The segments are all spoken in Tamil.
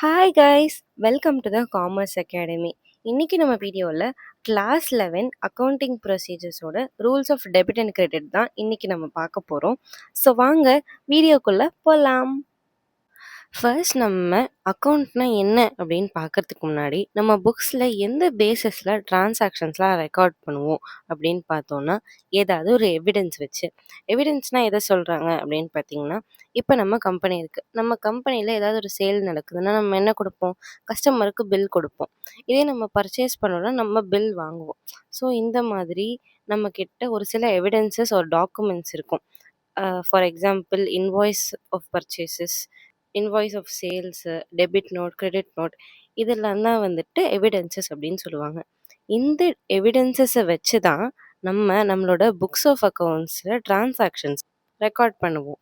Hi guys, welcome to the commerce academy. இன்னைக்கு நம்ம வீடியோவில் கிளாஸ் 11 அக்கௌண்டிங் ப்ரொசீஜர்ஸோட rules of debit and credit தான் இன்னைக்கு நம்ம பார்க்க போகிறோம். ஸோ வாங்க வீடியோக்குள்ளே போகலாம். ஃபர்ஸ்ட் நம்ம அக்கௌண்ட்னா என்ன அப்படின்னு பார்க்கறதுக்கு முன்னாடி நம்ம புக்ஸில் எந்த பேசிஸில் டிரான்சாக்ஷன்ஸ்லாம் ரெக்கார்ட் பண்ணுவோம் அப்படின்னு பார்த்தோன்னா ஏதாவது ஒரு எவிடன்ஸ் வச்சு. எவிடன்ஸ்னால் எதை சொல்கிறாங்க அப்படின்னு பார்த்தீங்கன்னா, இப்போ நம்ம கம்பெனி இருக்குது, நம்ம கம்பெனியில் ஏதாவது ஒரு சேல் நடக்குதுன்னா நம்ம என்ன கொடுப்போம்? கஸ்டமருக்கு பில் கொடுப்போம். இதே நம்ம பர்ச்சேஸ் பண்ணோன்னா நம்ம பில் வாங்குவோம். ஸோ இந்த மாதிரி நம்ம கிட்ட ஒரு சில எவிடன்சஸ் ஒரு டாக்குமெண்ட்ஸ் இருக்கும். For example invoice of purchases, invoice of sales, debit note, credit note, இதெல்லாம் தான் வந்துட்டு எவிடன்சஸ் அப்படின்னு சொல்லுவாங்க. இந்த எவிடன்சஸை வச்சு தான் நம்மளோட புக்ஸ் ஆஃப் அக்கௌண்ட்ஸில் டிரான்சாக்ஷன்ஸ் ரெக்கார்ட் பண்ணுவோம்.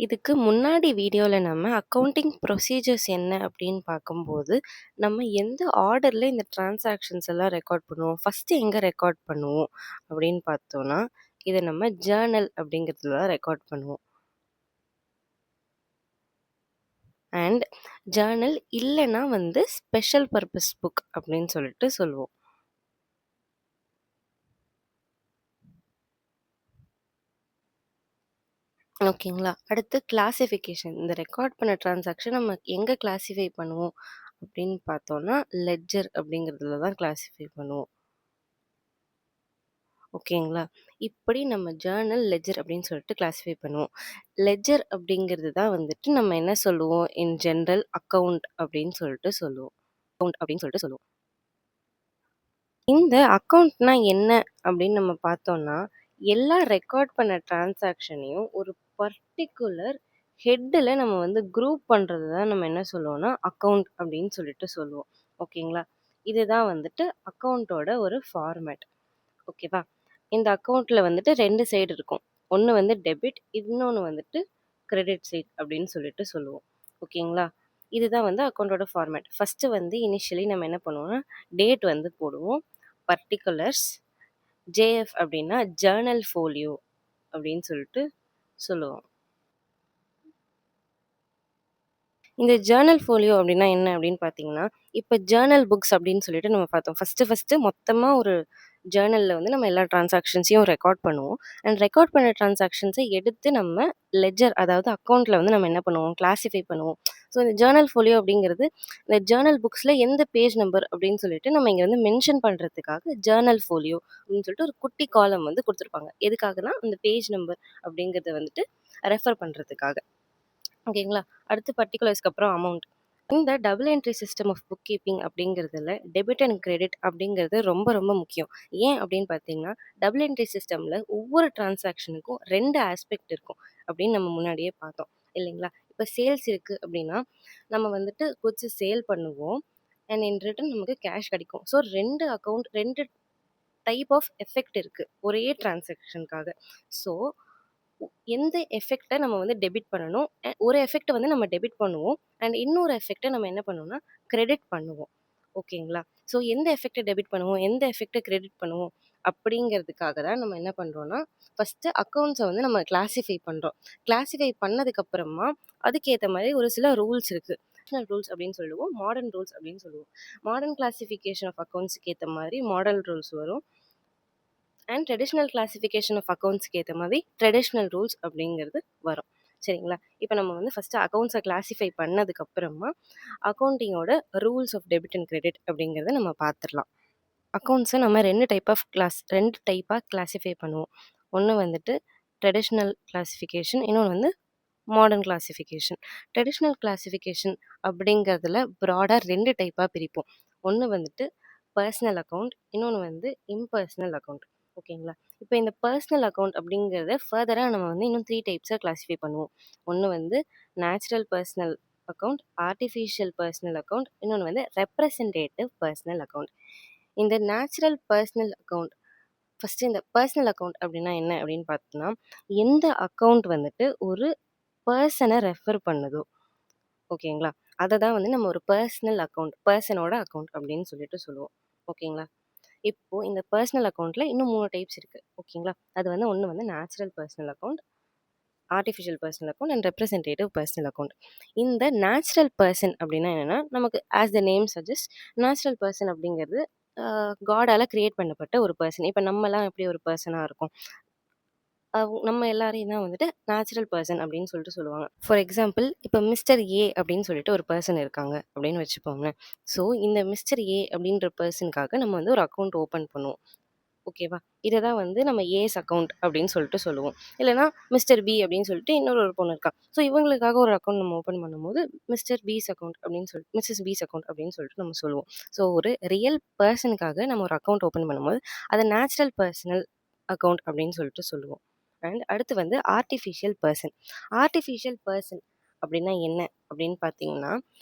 இதுக்கு முன்னாடி வீடியோவில் நம்ம அக்கௌண்டிங் ப்ரொசீஜர்ஸ் என்ன அப்படின்னு பார்க்கும்போது நம்ம எந்த ஆர்டரில் இந்த டிரான்சாக்ஷன்ஸ் எல்லாம் ரெக்கார்ட் பண்ணுவோம், ஃபஸ்ட்டு எங்கே ரெக்கார்ட் பண்ணுவோம் அப்படின்னு பார்த்தோன்னா இதை நம்ம ஜேர்னல் அப்படிங்கிறதுல தான் ரெக்கார்ட் பண்ணுவோம். அண்ட் ஜேர்னல் இல்லைன்னா ஸ்பெஷல் பர்பஸ் புக் அப்படின்னு சொல்லிட்டு சொல்லுவோம். ஓகேங்களா? அடுத்து கிளாசிஃபிகேஷன். இந்த ரெக்கார்ட் பண்ண டிரான்சாக்ஷன் நம்ம எங்கே கிளாஸிஃபை பண்ணுவோம் அப்படின்னு பார்த்தோன்னா லெட்ஜர் அப்படிங்கிறதுல தான் கிளாஸிஃபை பண்ணுவோம். ஓகேங்களா? இப்படி நம்ம ஜேர்னல், லெட்ஜர் அப்படின்னு சொல்லிட்டு கிளாஸிஃபை பண்ணுவோம். லெட்ஜர் அப்படிங்கிறது தான் நம்ம என்ன சொல்லுவோம்? இன் ஜென்ரல் அக்கவுண்ட் அப்படின்னு சொல்லிட்டு சொல்லுவோம். அக்கவுண்ட் அப்படின்னு சொல்லிட்டு சொல்லுவோம். இந்த அக்கவுண்ட்னா என்ன அப்படின்னு நம்ம பார்த்தோம்னா, எல்லா ரெக்கார்ட் பண்ண டிரான்சாக்ஷனையும் ஒரு பர்ட்டிகுலர் ஹெட்டில் நம்ம குரூப் பண்ணுறது தான் நம்ம என்ன சொல்லுவோம்னா அக்கவுண்ட் அப்படின்னு சொல்லிட்டு சொல்லுவோம். ஓகேங்களா? இதுதான் அக்கவுண்ட்டோட ஒரு ஃபார்மேட். ஓகேவா? இந்த அக்கவுண்ட்டில் 2 சைடு இருக்கும். ஒன்று டெபிட், இன்னொன்று கிரெடிட் சைட் அப்படின்னு சொல்லிட்டு சொல்லுவோம். ஓகேங்களா? இதுதான் அக்கவுண்டோட ஃபார்மேட். ஃபஸ்ட்டு இனிஷியலி நம்ம என்ன பண்ணுவோம்னா டேட் போடுவோம். பர்டிகுலர்ஸ், ஜேஎஃப் அப்படின்னா ஜேர்னல் ஃபோலியோ அப்படின்னு சொல்லிட்டு சொல்லுவோம். இந்த ஜேர்னல் ஃபோலியோ அப்படின்னா என்ன அப்படின்னு பார்த்தீங்கன்னா, இப்போ ஜேர்னல் புக்ஸ் அப்படின்னு சொல்லிட்டு நம்ம பார்த்தோம். ஃபஸ்ட்டு மொத்தமாக ஒரு ஜேர்னலில் நம்ம எல்லா டிரான்சாக்ஷன்ஸையும் ரெக்கார்ட் பண்ணுவோம். அண்ட் ரெக்கார்ட் பண்ண டிரான்சாக்ஷன்ஸை எடுத்து நம்ம லெட்ஜர், அதாவது அக்கௌண்ட்டில் நம்ம என்ன பண்ணுவோம்? கிளாஸிஃபை பண்ணுவோம். ஸோ இந்த ஜேர்னல் ஃபோலியோ அப்படிங்கிறது இந்த ஜேர்னல் புக்ஸில் எந்த பேஜ் நம்பர் அப்படின்னு சொல்லிட்டு நம்ம இங்கே மென்ஷன் பண்ணுறதுக்காக ஜேர்னல் ஃபோலியோ அப்படின்னு சொல்லிட்டு ஒரு குட்டி காலம் கொடுத்துருப்பாங்க. எதுக்காகனா அந்த பேஜ் நம்பர் அப்படிங்கிறத ரெஃபர் பண்ணுறதுக்காக. ஓகேங்களா? அடுத்து பர்ட்டிகுலர்ஸ்க்கு அப்புறம் அமௌண்ட். இந்த double entry system of book keeping அப்படிங்கிறதுல டெபிட் அண்ட் கிரெடிட் அப்படிங்கிறது ரொம்ப ரொம்ப முக்கியம். ஏன் அப்படின்னு பார்த்தீங்கன்னா, டபுள் என்ட்ரி சிஸ்டமில் ஒவ்வொரு டிரான்சாக்ஷனுக்கும் 2 ஆஸ்பெக்ட் இருக்கும் அப்படின்னு நம்ம முன்னாடியே பார்த்தோம் இல்லைங்களா? இப்போ சேல்ஸ் இருக்குது அப்படின்னா நம்ம குட்ஸை சேல் பண்ணுவோம். அண்ட் இன் ரிட்டன் நமக்கு கேஷ் கிடைக்கும். So 2 account, 2 type of effect இருக்குது ஒரே டிரான்சாக்ஷனுக்காக. ஸோ எந்த எஃபெக்டை நம்ம டெபிட் பண்ணணும், ஒரு எஃபெக்டை நம்ம டெபிட் பண்ணுவோம் அண்ட் இன்னொரு எஃபெக்டை நம்ம என்ன பண்ணுவோம்னா கிரெடிட் பண்ணுவோம். ஓகேங்களா? ஸோ எந்த எஃபெக்டை டெபிட் பண்ணுவோம், எந்த எஃபெக்டை கிரெடிட் பண்ணுவோம் அப்படிங்கிறதுக்காக தான் நம்ம என்ன பண்ணுறோன்னா ஃபஸ்ட்டு அக்கௌண்ட்ஸை நம்ம கிளாஸிஃபை பண்ணுறோம். கிளாஸிஃபை பண்ணதுக்கப்புறமா அதுக்கேற்ற மாதிரி ஒரு சில ரூல்ஸ் இருக்குது. ரூல்ஸ் அப்படின்னு சொல்லுவோம், மாடர்ன் ரூல்ஸ் அப்படின்னு சொல்லுவோம். மாடர்ன் கிளாஸிஃபிகேஷன் ஆஃப் அக்கௌண்ட்ஸுக்கு ஏற்ற மாதிரி மாடல் ரூல்ஸ் வரும். அண்ட் ட்ரெடிஷ்னல் கிளாஸிஃபிகேஷன் ஆஃப் அக்கௌண்ட்ஸ்க்கு ஏற்ற மாதிரி ட்ரெடிஷ்னல் ரூல்ஸ் அப்படிங்கிறது வரும். சரிங்களா? இப்போ நம்ம ஃபஸ்ட்டு அக்கௌண்ட்ஸை கிளாஸிஃபை பண்ணதுக்கப்புறமா அக்கௌண்டிங்கோட rules of debit and credit அப்படிங்கிறத நம்ம பார்த்துடலாம். அக்கௌண்ட்ஸை நம்ம 2 டைப்பாக கிளாஸிஃபை பண்ணுவோம். ஒன்று ட்ரெடிஷ்னல் கிளாஸிஃபிகேஷன், இன்னொன்று மாடர்ன் கிளாஸிஃபிகேஷன். ட்ரெடிஷ்னல் கிளாஸிஃபிகேஷன் அப்படிங்கிறதுல ப்ராடாக 2 டைப்பாக பிரிப்போம். ஒன்று பர்சனல் அக்கௌண்ட், இன்னொன்று இம்பர்சனல் அக்கௌண்ட். ஓகேங்களா? இப்போ இந்த பர்சனல் அக்கௌண்ட் அப்படிங்கிறத ஃபர்தராக நம்ம இன்னும் 3 டைப்ஸாக கிளாஸிஃபை பண்ணுவோம். ஒன்று natural personal account, artificial personal account, இன்னொன்று ரெப்ரசன்டேட்டிவ் பர்சனல் அக்கௌண்ட். இந்த நேச்சுரல் பர்சனல் அக்கௌண்ட், ஃபஸ்ட்டு இந்த பர்சனல் அக்கௌண்ட் அப்படின்னா என்ன அப்படின்னு பார்த்தோம்னா, எந்த அக்கௌண்ட் ஒரு பர்சனை ரெஃபர் பண்ணுதோ, ஓகேங்களா, அதை தான் நம்ம ஒரு பர்சனல் அக்கௌண்ட், பர்சனோட அக்கௌண்ட் அப்படின்னு சொல்லிட்டு சொல்லுவோம். ஓகேங்களா? இப்போது இந்த பர்சனல் அக்கௌண்ட்டில் இன்னும் 3 டைப்ஸ் இருக்குது. ஓகேங்களா? அது ஒன்று natural personal account, artificial personal account and representative personal account. இந்த நேச்சுரல் பர்சன் அப்படின்னா என்னன்னா, நமக்கு as the name suggest natural person அப்படிங்கிறது காடால கிரியேட் பண்ணப்பட்ட ஒரு பர்சன். இப்ப நம்மலாம் எப்படி ஒரு பர்சனா இருக்கோம்? நம்ம எல்லாரையும் தான் வந்துட்டு நேச்சுரல் பர்சன் அப்படின்னு சொல்லிட்டு சொல்லுவாங்க. ஃபார் எக்ஸாம்பிள், இப்போ மிஸ்டர் ஏ அப்படின்னு சொல்லிட்டு ஒரு பர்சன் இருக்காங்க அப்படின்னு வச்சுப்போங்களேன். ஸோ இந்த மிஸ்டர் ஏ அப்படின்ற பர்சனுக்காக நம்ம வந்து ஒரு அக்கௌண்ட் ஓப்பன் பண்ணுவோம். ஓகேவா? இத தான் வந்து நம்ம ஏஸ் அக்கவுண்ட் அப்படின்னு சொல்லிட்டு சொல்லுவோம். இல்லன்னா மிஸ்டர் பி அப்படின்னு சொல்லிட்டு இன்னொரு பொண்ணு இருக்கா. ஸோ இவங்களுக்காக ஒரு அக்கவுண்ட் நம்ம ஓப்பன் பண்ணும்போது, மிஸ்டர் பீஸ் அக்கவுண்ட் அப்படின்னு சொல்லிட்டு மிஸ்ஸஸ் பீஸ் அக்கவுண்ட் அப்படின்னு சொல்லிட்டு நம்ம சொல்லுவோம். ஸோ ஒரு ரியல் பெர்சனுக்காக நம்ம ஒரு அக்கவுண்ட் ஓப்பன் பண்ணும்போது, அத நேச்சுரல் பெர்சனல் அக்கவுண்ட் அப்படின்னு சொல்லிட்டு சொல்லுவோம். அண்ட் அடுத்து வந்து ஆர்டிஃபிஷியல் பெர்சன். ஆர்டிஃபிஷியல் பெர்சன் அப்படின்னா என்ன அப்படின்னு பார்த்தீங்கன்னா,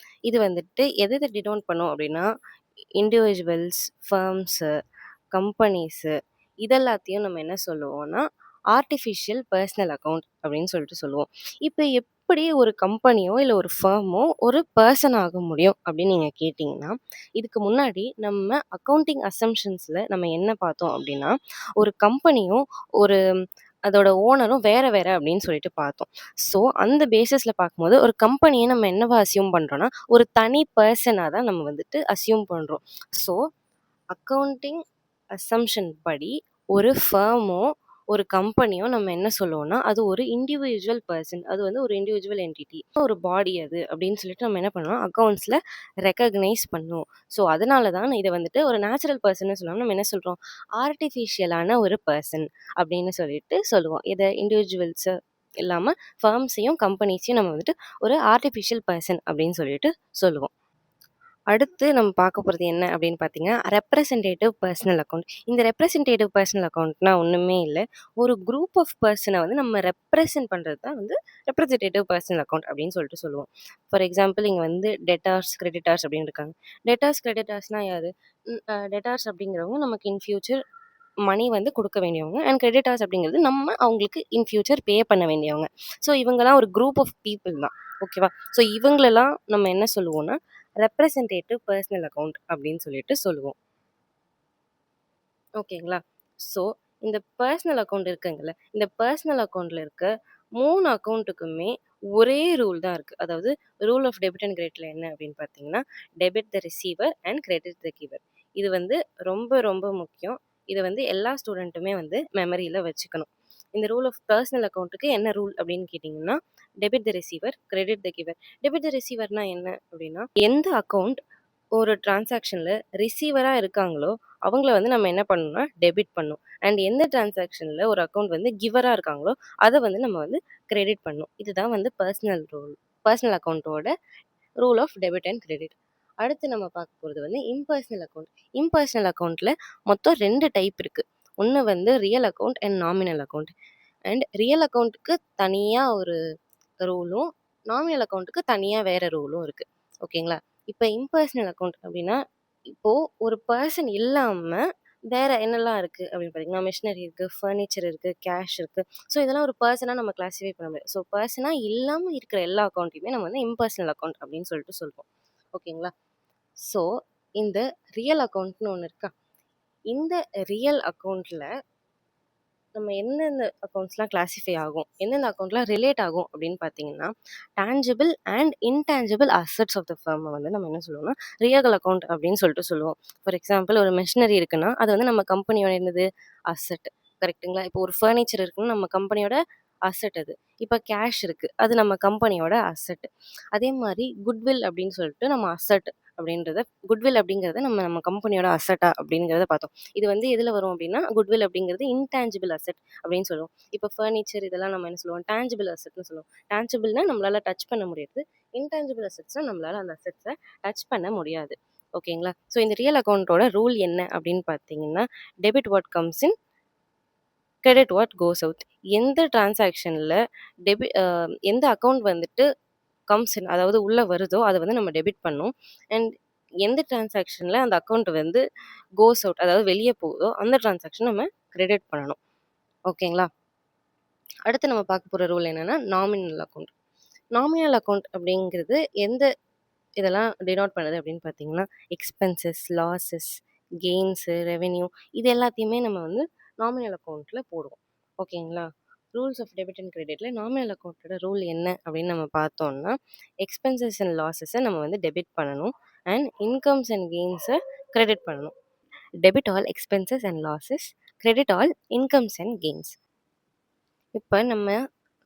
இது வந்துட்டு எத எத டினோட் பண்ணும் அப்படின்னா, இண்டிவிஜுவல்ஸ், ஃபர்ம்ஸு, கம்பெனிஸு இதெல்லாத்தையும் நம்ம என்ன சொல்லுவோம்னா, ஆர்டிஃபிஷியல் பெர்சனல் அக்கவுண்ட் அப்படின்னு சொல்லிட்டு சொல்லுவோம். இப்ப எப்படி ஒரு கம்பெனியோ, இல்ல ஒரு ஃபர்மோ ஒரு பெர்சன் ஆக முடியும் அப்படின்னு நீங்க கேட்டீங்கன்னா, இதுக்கு முன்னாடி நம்ம அக்கவுண்டிங் அசம்ப்ஷன்ஸ்ல நம்ம என்ன பார்த்தோம் அப்படின்னா, ஒரு கம்பெனியும், ஒரு அதோட ஓனரும் வேற வேற அப்படின்னு சொல்லிட்டு பார்த்தோம். ஸோ அந்த பேசிஸ்ல பார்க்கும்போது, ஒரு கம்பெனிய நம்ம என்னவா அஸ்யூம் பண்றோம்னா, ஒரு தனி பெர்சனா தான் நம்ம வந்துட்டு அஸ்யூம் பண்றோம். ஸோ அக்கவுண்டிங் அசம்ப்ஷன் படி ஒரு ஃபர்மோ, ஒரு கம்பெனியோ நம்ம என்ன சொல்லுவோம்னா, அது ஒரு இண்டிவிஜுவல் பெர்சன். அது வந்து ஒரு இண்டிவிஜுவல் என்டிட்டி. ஒரு பாடி அது அப்படின்னு சொல்லிட்டு நம்ம என்ன பண்ணுவோம், அக்கவுண்ட்ஸ்ல ரெகக்னைஸ் பண்ணுவோம். ஸோ அதனால தான் இத வந்துட்டு ஒரு நேச்சுரல் பெர்சன்னு சொல்லாம நம்ம என்ன சொல்றோம், ஆர்டிஃபிஷியலான ஒரு பெர்சன் அப்படின்னு சொல்லிட்டு சொல்லுவோம். இத இண்டிவிஜுவல்ஸ் இல்லாம ஃபர்ம்ஸையும், கம்பெனிஸையும் நம்ம வந்துட்டு ஒரு ஆர்டிஃபிஷியல் பெர்சன் அப்படின்னு சொல்லிட்டு சொல்லுவோம். அடுத்து நம்ம பார்க்க போறது என்ன அப்படின்னு பார்த்தீங்கன்னா, ரெப்ரசன்டேட்டிவ் பெர்சனல் அக்கவுண்ட். இந்த ரெப்ரசன்டேட்டிவ் பெர்சனல் அக்கவுண்ட்னா ஒண்ணுமே இல்ல. ஒரு குரூப் ஆஃப் பெர்சன வந்து நம்ம ரெப்ரசன்ட் பண்றது தான் வந்து ரெப்ரசன்டேட்டிவ் பெர்சனல் அக்கவுண்ட் அப்படின்னு சொல்லிட்டு சொல்லுவோம். ஃபார் எக்ஸாம்பிள் இங்க வந்து டெட்டார்ஸ், கிரெடிட்டார்ஸ் அப்படின்னு இருக்காங்க. டெட்டார்ஸ், கிரெடிட்டார்ஸ்னா யாரு? டெட்டார்ஸ் அப்படிங்கிறவங்க நமக்கு இன் ஃபியூச்சர் மணி வந்து குடுக்க வேண்டியவங்க. அண்ட் கிரெடிட்டார்ஸ் அப்படிங்கிறது நம்ம அவங்களுக்கு இன் ஃபியூச்சர் பே பண்ண வேண்டியவங்க. ஸோ இவங்கலாம் ஒரு குரூப் ஆஃப் பீப்பிள் தான். ஓகேவா? ஸோ இவங்களலாம் நம்ம என்ன சொல்லுவோம்னா, ரெப்ரசன்டேட்டிவ் பெர்சனல் அக்கவுண்ட் அப்படின்னு சொல்லிட்டு சொல்லுவோம். ஓகேங்களா? ஸோ இந்த பெர்சனல் அக்கவுண்ட் இருக்குங்கல்ல, இந்த பெர்சனல் அக்கவுண்ட்ல இருக்க 3 அக்கவுண்ட்டுக்குமே ஒரே ரூல் தான் இருக்கு. அதாவது ரூல் ஆஃப் டெபிட் அண்ட் கிரெடிட்ல என்ன அப்படின்னு பார்த்தீங்கன்னா, debit the receiver and credit the giver. இது வந்து ரொம்ப ரொம்ப முக்கியம். இத வந்து எல்லா ஸ்டூடெண்ட்டுமே வந்து மெமரியில வச்சுக்கணும். இந்த ரூல் ஆஃப் பெர்சனல் அக்கவுண்ட்டுக்கு என்ன ரூல் அப்படின்னு கேட்டிங்கன்னா, debit the receiver, credit the giver. Debit the ரிசீவர்னா என்ன அப்படின்னா, எந்த அக்கவுண்ட் ஒரு டிரான்சாக்ஷன்ல ரிசீவரா இருக்காங்களோ, அவங்கள வந்து நம்ம என்ன பண்ணணும்னா டெபிட் பண்ணணும். அண்ட் எந்த டிரான்சாக்ஷன்ல ஒரு அக்கவுண்ட் வந்து கிவரா இருக்காங்களோ, அத வந்து நம்ம வந்து கிரெடிட் பண்ணணும். இதுதான் வந்து பெர்சனல் ரூல். பெர்சனல் அக்கவுண்டோட rule of debit and credit. அடுத்து நம்ம பார்க்க போறது வந்து இம்பர்சனல் அக்கவுண்ட். இம்பர்சனல் அக்கவுண்ட்ல மொத்தம் 2 டைப் இருக்கு. ஒண்ணு வந்து real account and nominal account. And real அக்கவுண்ட்க்கு தனியா ஒரு ரூலும், நாமினல் அக்கவுண்ட்க்கு தனியா வேற ரூலும் இருக்கு. ஓகேங்களா? இப்ப இம்பர்சனல் அக்கவுண்ட் அப்டின்னா, இப்போ ஒரு பெர்சன் இல்லாம வேற என்னலாம் இருக்கு அப்படின்னு பார்த்தீங்கன்னா, மிஷினரி இருக்கு, ஃபர்னிச்சர் இருக்கு, கேஷ் இருக்கு. ஸோ இதெல்லாம் ஒரு பெர்சனா நம்ம கிளாஸிஃபை பண்ண முடியாது. ஸோ பெர்சனா இல்லாம இருக்கிற எல்லா அக்கவுண்ட்டையுமே நம்ம வந்து இம்பர்சனல் அக்கவுண்ட் அப்படின்னு சொல்லிட்டு சொல்றோம். ஓகேங்களா? ஸோ இந்த ரியல் அக்கவுண்ட்ன்னு ஒண்ணு இருக்கா? இந்த ரியல் அக்கவுண்ட்ல நம்ம எந்தெந்த அக்கவுண்ட்ஸ்லாம் கிளாஸிஃபை ஆகும், எந்தெந்த அக்கவுண்ட்லாம் ரிலேட் ஆகும் அப்படின்னு பார்த்தீங்கன்னா, tangible and intangible assets of the firm வந்து நம்ம என்ன சொல்லுவோம்னா, ரியல் அக்கவுண்ட் அப்படின்னு சொல்லிட்டு சொல்லுவோம். ஃபார் எக்ஸாம்பிள் ஒரு மெஷினரி இருக்குன்னா, அது வந்து நம்ம கம்பெனியோட என்னது? அசெட். கரெக்ட்டுங்களா? இப்போ ஒரு ஃபர்னிச்சர் இருக்குன்னா, நம்ம கம்பெனியோட அசெட் அது. இப்ப கேஷ் இருக்கு. அது நம்ம கம்பெனியோட அசெட். அதே மாரி குட்வில் அப்படின்னு சொல்லிட்டு நம்ம அசெட் அப்படின்றத குட்வில் அப்படிங்கிறத நம்ம நம்ம கம்பெனியோட அசெட்டா அப்படிங்கிறத பார்த்தோம். இது வந்து எதுல வரும் அப்படின்னா, குட்வில் அப்படிங்கிறது இன்டான்ஜிபிள் அசெட் அப்படின்னு சொல்லுவோம். இப்போ ஃபர்னிச்சர் இதெல்லாம் நம்ம என்ன சொல்லுவோம்? டான்ஜிபிள் அசெட்ன்னு சொல்லுவோம். டான்ஜிபிள்னா நம்மளால டச் பண்ண முடியாது. இன்டான்ஜிபிள் அசெட்ஸ்னா நம்மளால அந்த அசெட்ஸ டச் பண்ண முடியாது. ஓகேங்களா? ஸோ இந்த ரியல் அக்கவுண்டோட ரூல் என்ன அப்படின்னு பார்த்தீங்கன்னா, debit what comes in, credit what goes out. எந்த டிரான்சாக்ஷன்ல எந்த அக்கவுண்ட் வந்துட்டு கம்ஸ் இன் அதாவது உள்ள வருதோ, அத வந்து நம்ம டெபிட் பண்ணணும். அண்ட் எந்த டிரான்சாக்ஷன்ல அந்த அக்கவுண்ட் வந்து கோஸ் அவுட் அதாவது வெளிய போகுதோ, அந்த டிரான்சாக்ஷன் நம்ம கிரெடிட் பண்ணணும். ஓகேங்களா? அடுத்து நம்ம பார்க்க போற ரூல் என்னன்னா, நாமினல் அக்கவுண்ட். நாமினல் அக்கவுண்ட் அப்படிங்கிறது எந்த இதெல்லாம் டினோட் பண்ணுது அப்படின்னு பார்த்தீங்கன்னா, எக்ஸ்பென்சஸ், லாஸஸ், கெயின்ஸு, ரெவென்யூ இது எல்லாத்தையுமே நம்ம வந்து நாமினல் அக்கவுண்ட்ல போடுவோம். ஓகேங்களா? ரூல்ஸ் ஆஃப் டெபிட் அண்ட் கிரெடிட்ல நாமினல் அக்கௌண்ட்டோட ரூல் என்ன அப்படின்னு நம்ம பார்த்தோம்னா, எக்ஸ்பென்சஸ் அண்ட் லாஸஸை நம்ம வந்து டெபிட் பண்ணணும் அண்ட் இன்கம்ஸ் அண்ட் கெயின்ஸை கிரெடிட் பண்ணணும். Debit all expenses and losses, credit all incomes and gains. இப்போ நம்ம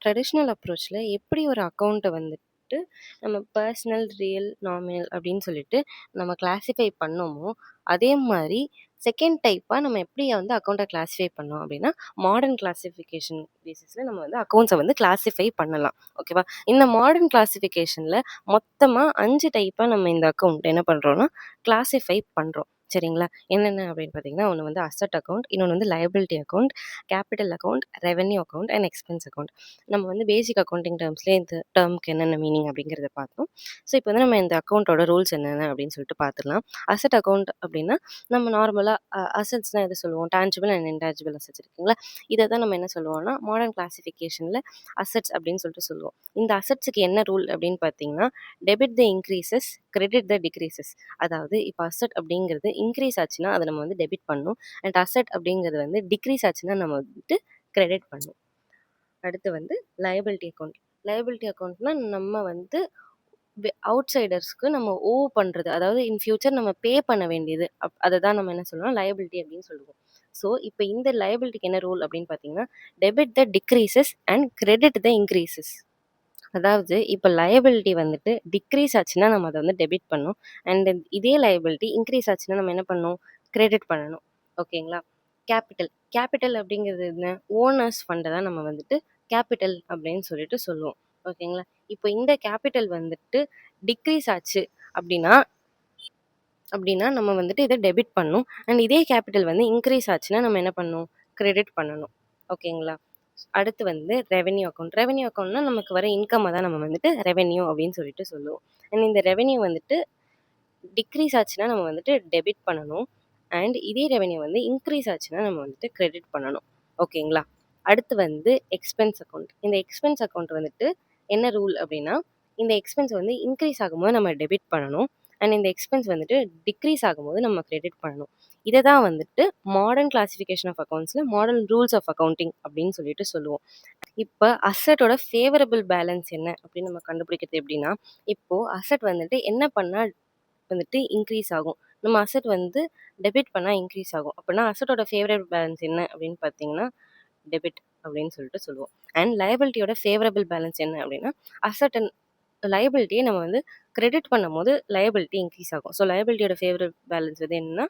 ட்ரெடிஷ்னல் அப்ரோச்சில் எப்படி ஒரு அக்கௌண்ட்டை வந்துட்டு நம்ம பர்சனல், ரியல், நாமினல் அப்படின்னு சொல்லிட்டு நம்ம கிளாஸிஃபை பண்ணோமோ, அதே மாதிரி செகண்ட் டைப்பாக நம்ம எப்படி வந்து அக்கௌண்ட்டை கிளாஸிஃபை பண்ணோம் அப்படின்னா, மாடர்ன் கிளாஸிஃபிகேஷன் பேசிஸில் நம்ம வந்து அக்கௌண்ட்ஸை வந்து கிளாஸிஃபை பண்ணலாம். ஓகேவா? இந்த மாடர்ன் கிளாஸிஃபிகேஷனில் மொத்தமாக 5 டைப்பாக நம்ம இந்த அக்கௌண்ட் என்ன பண்ணுறோன்னா கிளாஸிஃபை பண்ணுறோம். சரிங்களா? என்னென்ன அப்படின்னு பார்த்தீங்கன்னா, ஒன்று வந்து அசட் அக்கௌண்ட், இன்னொன்று வந்து liability account, capital account, revenue account and expense account. நம்ம வந்து பேசிக் அக்கௌண்டிங் டேர்ம்ஸ்லேயே இந்த டேர்முக்கு என்னென்ன மீனிங் அப்படிங்கிறத பார்த்தோம். ஸோ இப்போ வந்து நம்ம இந்த அக்கௌண்ட்டோட ரூல்ஸ் என்னென்ன அப்படின்னு சொல்லிட்டு பார்த்துடலாம். அசட் அக்கௌண்ட் அப்படின்னா நம்ம நார்மலாக அசட்ஸ்னால் எது சொல்லுவோம்? டான்ஜிபிள் அண்ட் இன்டான்ஜிபிள் அசட்ஸ் இருக்குங்களா? இதை தான் நம்ம என்ன சொல்லுவோம்னா மாடர்ன் கிளாஸிஃபிகேஷனில் அசட்ஸ் அப்படின்னு சொல்லிட்டு சொல்லுவோம். இந்த அசட்ஸுக்கு என்ன ரூல் அப்படின்னு பார்த்தீங்கன்னா, debit the increases, credit the decreases. அதாவது இப்போ அசட் அப்படிங்கிறது இன்க்ரீஸ் ஆச்சுன்னா அதை நம்ம வந்து டெபிட் பண்ணணும். அண்ட் அசட் அப்படிங்கிறது வந்து டிக்ரீஸ் ஆச்சுன்னா நம்ம வந்துட்டு கிரெடிட் பண்ணணும். அடுத்து வந்து லயபிலிட்டி அக்கௌண்ட். லயபிலிட்டி அக்கௌண்ட்னா நம்ம வந்து அவுட் சைடர்ஸ்க்கு நம்ம பண்ணுறது, அதாவது இன் ஃபியூச்சர் நம்ம பே பண்ண வேண்டியது, அதை தான் நம்ம என்ன சொல்லுவோம்? லயபிலிட்டி அப்படின்னு சொல்லுவோம். ஸோ இப்போ இந்த லயபிலிட்டிக்கு என்ன ரூல் அப்படின்னு பார்த்தீங்கன்னா, debit the decreases and credit the increases. அதாவது இப்போ லயபிலிட்டி வந்துட்டு டிக்ரீஸ் ஆச்சுன்னா நம்ம அதை வந்து டெபிட் பண்ணணும். அண்ட் இதே லயபிலிட்டி இன்க்ரீஸ் ஆச்சுன்னா நம்ம என்ன பண்ணணும்? கிரெடிட் பண்ணணும். ஓகேங்களா? கேபிட்டல். கேபிட்டல் அப்படிங்கிறது என்ன? ஓனர்ஸ் ஃபண்டை தான் நம்ம வந்துட்டு கேபிட்டல் அப்படின்னு சொல்லிட்டு சொல்லுவோம். ஓகேங்களா? இப்போ இந்த கேபிட்டல் வந்துட்டு டிக்ரீஸ் ஆச்சு அப்படின்னா நம்ம வந்துட்டு இதை டெபிட் பண்ணணும். அண்ட் இதே கேபிட்டல் வந்து இன்க்ரீஸ் ஆச்சுன்னா நம்ம என்ன பண்ணணும்? கிரெடிட் பண்ணணும். ஓகேங்களா? அடுத்து வந்து ரெவென்யூ அக்கௌண்ட். ரெவென்யூ அக்கௌண்ட்னா நமக்கு வர இன்கம்மை தான் நம்ம வந்துட்டு ரெவென்யூ அப்படின்னு சொல்லிட்டு சொல்லுவோம். அண்ட் இந்த ரெவென்யூ வந்துட்டு டிக்ரீஸ் ஆச்சுன்னா நம்ம வந்துட்டு டெபிட் பண்ணணும். அண்ட் இதே ரெவென்யூ வந்து இன்க்ரீஸ் ஆச்சுன்னா நம்ம வந்துட்டு கிரெடிட் பண்ணணும். ஓகேங்களா? அடுத்து வந்து எக்ஸ்பென்ஸ் அக்கௌண்ட். இந்த எக்ஸ்பென்ஸ் அக்கௌண்ட் வந்துட்டு என்ன ரூல் அப்படின்னா, இந்த எக்ஸ்பென்ஸ் வந்து இன்க்ரீஸ் ஆகும்போது நம்ம டெபிட் பண்ணணும். அண்ட் இந்த எக்ஸ்பென்ஸ் வந்துட்டு டிக்ரீஸ் ஆகும்போது நம்ம கிரெடிட் பண்ணணும். இதை தான் வந்துட்டு மாடர்ன் கிளாஸிஃபிகேஷன் ஆஃப் அக்கௌண்ட்ஸில் மாடர்ன் ரூல்ஸ் ஆஃப் அக்கௌண்டிங் அப்படின்னு சொல்லிட்டு சொல்லுவோம். இப்போ அசட்டோட ஃபேவரபிள் பேலன்ஸ் என்ன அப்படின்னு நம்ம கண்டுபிடிக்கிறது எப்படின்னா, இப்போது அசட் வந்துட்டு என்ன பண்ணால் வந்துட்டு இன்க்ரீஸ் ஆகும், நம்ம அசட் வந்து டெபிட் பண்ணால் இன்க்ரீஸ் ஆகும். அப்படின்னா அசட்டோட ஃபேவரபிள் பேலன்ஸ் என்ன அப்படின்னு பார்த்தீங்கன்னா டெபிட் அப்படின்னு சொல்லிட்டு சொல்லுவோம். அண்ட் லயபிலிட்டியோட ஃபேவரபிள் பேலன்ஸ் என்ன அப்படின்னா, அசட் அண்ட் லயபிலிட்டியை நம்ம வந்து கிரெடிட் பண்ணும்போது லயபிலிட்டி இன்க்ரீஸ் ஆகும். ஸோ லயபிலிட்டியோட ஃபேவரபிள் பேலன்ஸ் வந்து என்னன்னா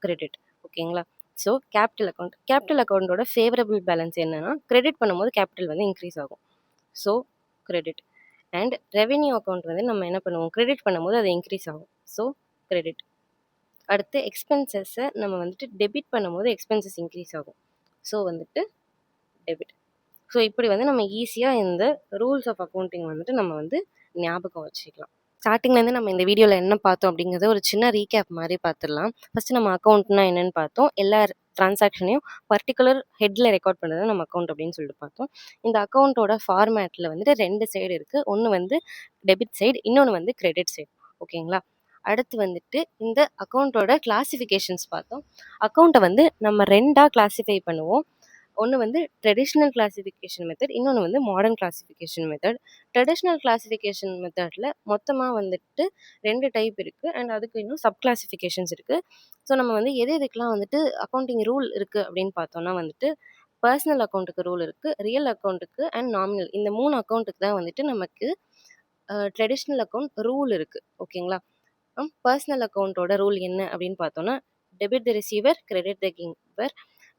கிரெடிட். ஓகேங்களா? So capital account. கேபிட்டல் அக்கௌண்ட்டோட ஃபேவரபிள் பேலன்ஸ் என்னன்னா, கிரெடிட் பண்ணும்போது கேபிட்டல் வந்து இன்க்ரீஸ் ஆகும். So credit. And revenue account வந்து நம்ம என்ன பண்ணுவோம்? கிரெடிட் பண்ணும்போது அது இன்க்ரீஸ் ஆகும். So credit. அடுத்து எக்ஸ்பென்சஸை நம்ம வந்துட்டு டெபிட் பண்ணும்போது எக்ஸ்பென்சஸ் இன்க்ரீஸ் ஆகும். ஸோ வந்துட்டு டெபிட். ஸோ இப்படி வந்து நம்ம ஈஸியாக இந்த ரூல்ஸ் ஆஃப் அக்கௌண்டிங் வந்துட்டு நம்ம வந்து ஞாபகம் வச்சுக்கலாம். ஸ்டார்டிங்லேருந்து நம்ம இந்த வீடியோவில் என்ன பார்த்தோம் அப்படிங்கிறத ஒரு சின்ன ரீகேப் மாதிரி பார்த்துடலாம். ஃபஸ்ட்டு நம்ம அக்கௌண்ட்னா என்னென்னு பார்த்தோம். எல்லா ட்ரான்சாக்ஷனையும் பர்டிகுலர் ஹெட்டில் ரெக்கார்ட் பண்ணுறது நம்ம அக்கௌண்ட் அப்படின்னு சொல்லிட்டு பார்த்தோம். இந்த அக்கௌண்ட்டோட ஃபார்மேட்டில் வந்துட்டு 2 சைடு இருக்குது. ஒன்று வந்து டெபிட் சைடு, இன்னொன்று வந்து கிரெடிட் சைடு. ஓகேங்களா? அடுத்து வந்துட்டு இந்த அக்கௌண்ட்டோட கிளாஸிஃபிகேஷன்ஸ் பார்த்தோம். அக்கௌண்ட்டை வந்து நம்ம 2ஆக கிளாஸிஃபை பண்ணுவோம். ஒன்று வந்து ட்ரெடிஷ்னல் கிளாஸிஃபிகேஷன் மெத்தட், இன்னொன்று வந்து modern classification method. Traditional classification மெத்தடில் மொத்தமாக வந்துட்டு 2 டைப் இருக்குது. அண்ட் அதுக்கு இன்னும் சப் கிளாஸிஃபிகேஷன்ஸ் இருக்குது. ஸோ நம்ம வந்து எதுக்கெலாம் வந்துட்டு அக்கௌண்டிங் ரூல் இருக்குது அப்படின்னு பார்த்தோன்னா வந்துட்டு, பர்சனல் அக்கௌண்ட்டுக்கு ரூல் இருக்குது, ரியல் அக்கௌண்ட்டுக்கு அண்ட் நாமினல், இந்த 3 அக்கௌண்ட்டுக்கு தான் வந்துட்டு நமக்கு ட்ரெடிஷ்னல் அக்கௌண்ட் ரூல் இருக்குது. ஓகேங்களா? பர்சனல் அக்கௌண்ட்டோட ரூல் என்ன அப்படின்னு பார்த்தோன்னா, debit the receiver, credit the giver.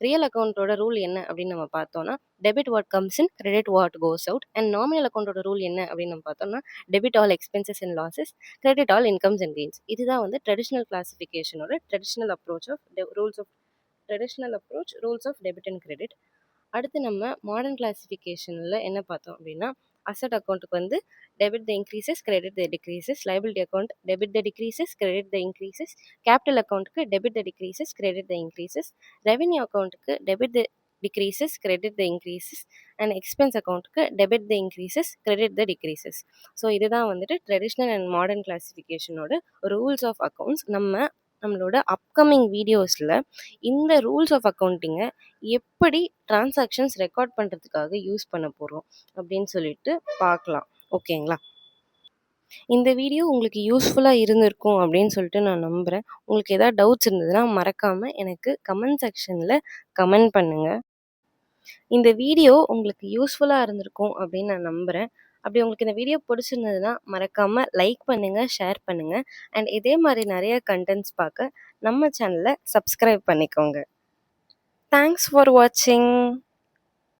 Real அக்கௌண்ட்டோட ரூல் என்ன அப்படின்னு நம்ம பார்த்தோன்னா, debit what comes in, credit what goes out. And nominal அக்கௌண்ட்டோட ரூல் என்ன அப்படின்னு நம்ம பார்த்தோம்னா, debit all expenses and losses, credit all incomes and gains. இதுதான் வந்து ட்ரெடிஷ்னல் கிளாஸிஃபிகேஷனோட traditional approach of rules of debit and credit. அடுத்து நம்ம மாடர்ன் கிளாஸிஃபிகேஷனில் என்ன பார்த்தோம் அப்படின்னா, அசட் அக்கௌண்ட்டுக்கு வந்து debit the increases, credit the decreases. Liability account debit the decreases, credit the increases. Capital அக்கௌண்ட்டுக்கு debit the decreases, credit the increases. Revenue அக்கௌண்ட்டுக்கு debit the decreases, credit the increases. And expense அக்கௌண்ட்டுக்கு debit the increases, credit the decreases. So இதுதான் வந்துட்டு ட்ரெடிஷ்னல் அண்ட் மாடர்ன் கிளாஸிஃபிகேஷனோட ரூல்ஸ் ஆஃப் அக்கௌண்ட்ஸ். நம்ம நம்மளோட அப்கமிங் வீடியோஸில் இந்த ரூல்ஸ் ஆஃப் அக்கௌண்டிங்கை எப்படி டிரான்சாக்ஷன்ஸ் ரெக்கார்ட் பண்ணுறதுக்காக யூஸ் பண்ண போகிறோம் அப்படின்னு சொல்லிட்டு பார்க்கலாம். ஓகேங்களா? இந்த வீடியோ உங்களுக்கு யூஸ்ஃபுல்லாக இருந்திருக்கும் அப்படின்னு சொல்லிட்டு நான் நம்புகிறேன். உங்களுக்கு ஏதாவது டவுட்ஸ் இருந்ததுன்னா மறக்காமல் எனக்கு கமெண்ட் செக்ஷனில் கமெண்ட் பண்ணுங்கள். இந்த வீடியோ உங்களுக்கு யூஸ்ஃபுல்லாக இருந்திருக்கும் அப்படின்னு நான் நம்புகிறேன். அப்படி உங்களுக்கு இந்த வீடியோ பிடிச்சிருந்ததுன்னா மறக்காமல் லைக் பண்ணுங்கள், ஷேர் பண்ணுங்கள். அண்ட் இதே மாதிரி நிறைய கண்டென்ட்ஸ் பார்க்க நம்ம சேனலை சப்ஸ்கிரைப் பண்ணிக்கோங்க. தேங்க்ஸ் ஃபார் வாட்சிங்.